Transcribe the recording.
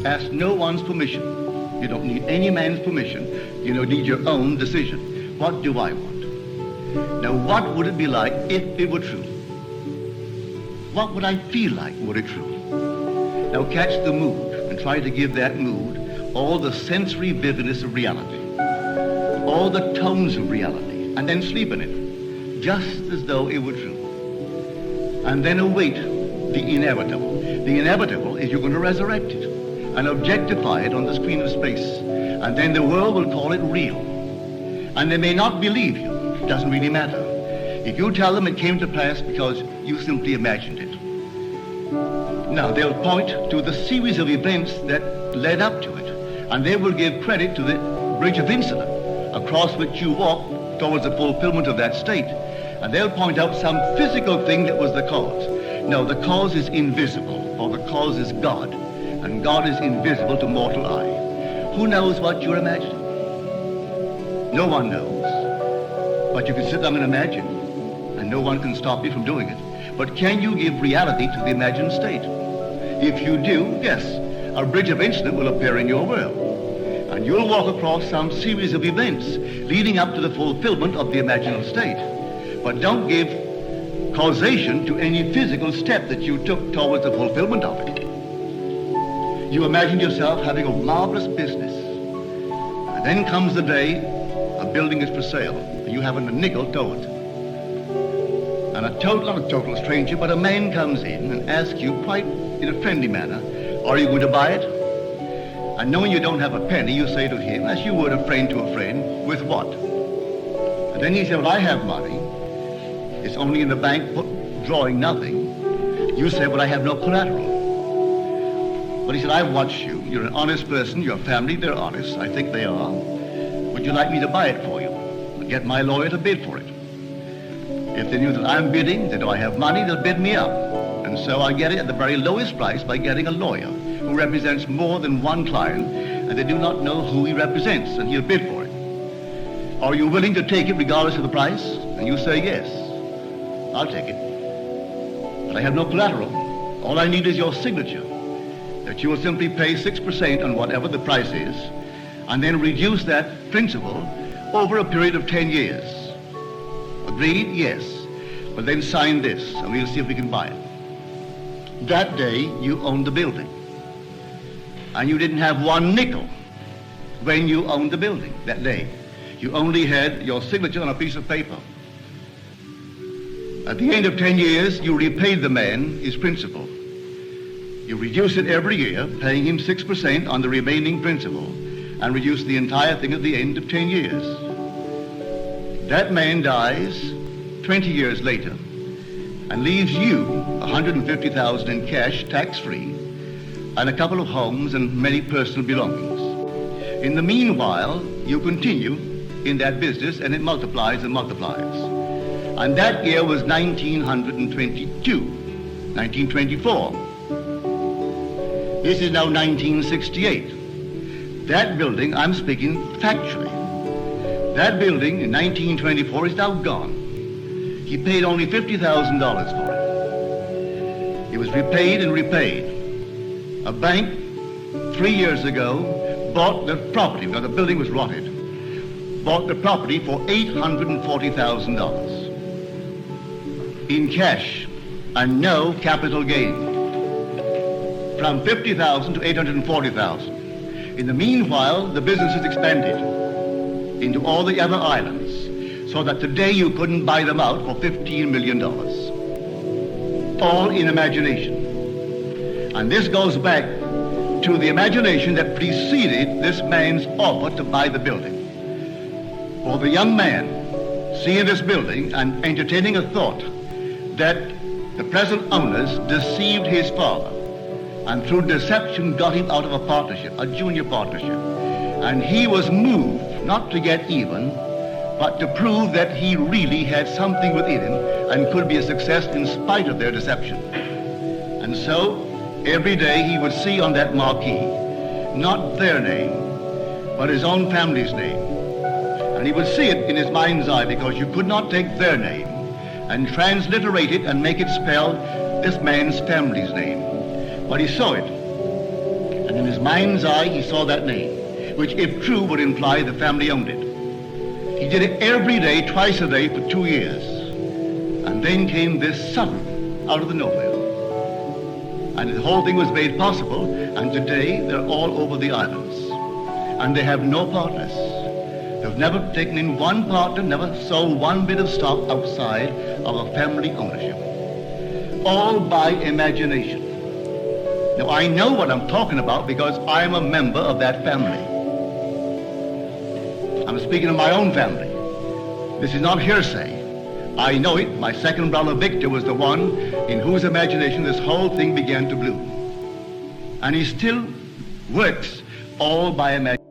Ask no one's permission. You don't need any man's permission. You don't need your own decision. What do I want? Now, what would it be like if it were true? What would I feel like were it true? Now, catch the mood and try to give that mood all the sensory vividness of reality, all the tones of reality, and then sleep in it, just as though it were true. And then await the inevitable. The inevitable is you're going to resurrect it and objectify it on the screen of space. And then the world will call it real. And they may not believe you. It doesn't really matter. If you tell them it came to pass because you simply imagined it. Now, they'll point to the series of events that led up to it. And they will give credit to the bridge of incident across which you walk towards the fulfillment of that state. And they'll point out some physical thing that was the cause. No, the cause is invisible, for the cause is God. And God is invisible to mortal eye. Who knows what you're imagining? No one knows. But you can sit down and imagine, and no one can stop you from doing it. But can you give reality to the imagined state? If you do, yes, a bridge of incident will appear in your world. And you'll walk across some series of events leading up to the fulfillment of the imaginal state. But don't give causation to any physical step that you took towards the fulfillment of it. You imagine yourself having a marvelous business. And then comes the day a building is for sale, and you haven't a nickel towards it. And not a total stranger, but a man comes in and asks you quite in a friendly manner, are you going to buy it? And knowing you don't have a penny, you say to him, as you would a friend to a friend, with what? And then he said, well, I have money. It's only in the bank, drawing nothing. You say, well, I have no collateral. But he said, I've watched you. You're an honest person. Your family, they're honest. I think they are. Would you like me to buy it for you? Get my lawyer to bid for it. If they knew that I'm bidding, they know I have money, they'll bid me up. And so I get it at the very lowest price by getting a lawyer who represents more than one client, and they do not know who he represents, and he'll bid for it. Are you willing to take it regardless of the price? And you say, yes, I'll take it. But I have no collateral. All I need is your signature, that you will simply pay 6% on whatever the price is, and then reduce that principal over a period of 10 years. Agreed? Yes. But then sign this, and we'll see if we can buy it. That day, you owned the building. And you didn't have one nickel when you owned the building that day. You only had your signature on a piece of paper. At the end of 10 years, you repaid the man his principal. You reduce it every year, paying him 6% on the remaining principal, and reduce the entire thing at the end of 10 years. That man dies 20 years later and leaves you $150,000 in cash, tax-free, and a couple of homes and many personal belongings. In the meanwhile, you continue in that business, and it multiplies and multiplies. And that year was 1922, 1924. This is now 1968. That building, I'm speaking factually, that building in 1924 is now gone. He paid only $50,000 for it. It was repaid and repaid. A bank 3 years ago bought the property, now the building was rotted, bought the property for $840,000 in cash and no capital gain. From $50,000 to $840,000. In the meanwhile, the business has expanded into all the other islands, so that today you couldn't buy them out for $15 million. All in imagination. And this goes back to the imagination that preceded this man's offer to buy the building. For the young man seeing this building and entertaining a thought that the present owners deceived his father, and through deception got him out of a partnership, a junior partnership. And he was moved not to get even, but to prove that he really had something within him and could be a success in spite of their deception. And so, every day he would see on that marquee, not their name, but his own family's name. And he would see it in his mind's eye, because you could not take their name and transliterate it and make it spell this man's family's name. But he saw it. And And in his mind's eye, he saw that name, which, if true, would imply the family owned it. He did it every day, twice a day, for 2 years. And then came this sudden, out of the nowhere. And the whole thing was made possible, and today they're all over the islands. And they have no partners. They've never taken in one partner, never sold one bit of stock outside of a family ownership. All by imagination. Now, I know what I'm talking about because I'm a member of that family. I'm speaking of my own family. This is not hearsay. I know it. My second brother, Victor, was the one in whose imagination this whole thing began to bloom. And he still works all by imagination.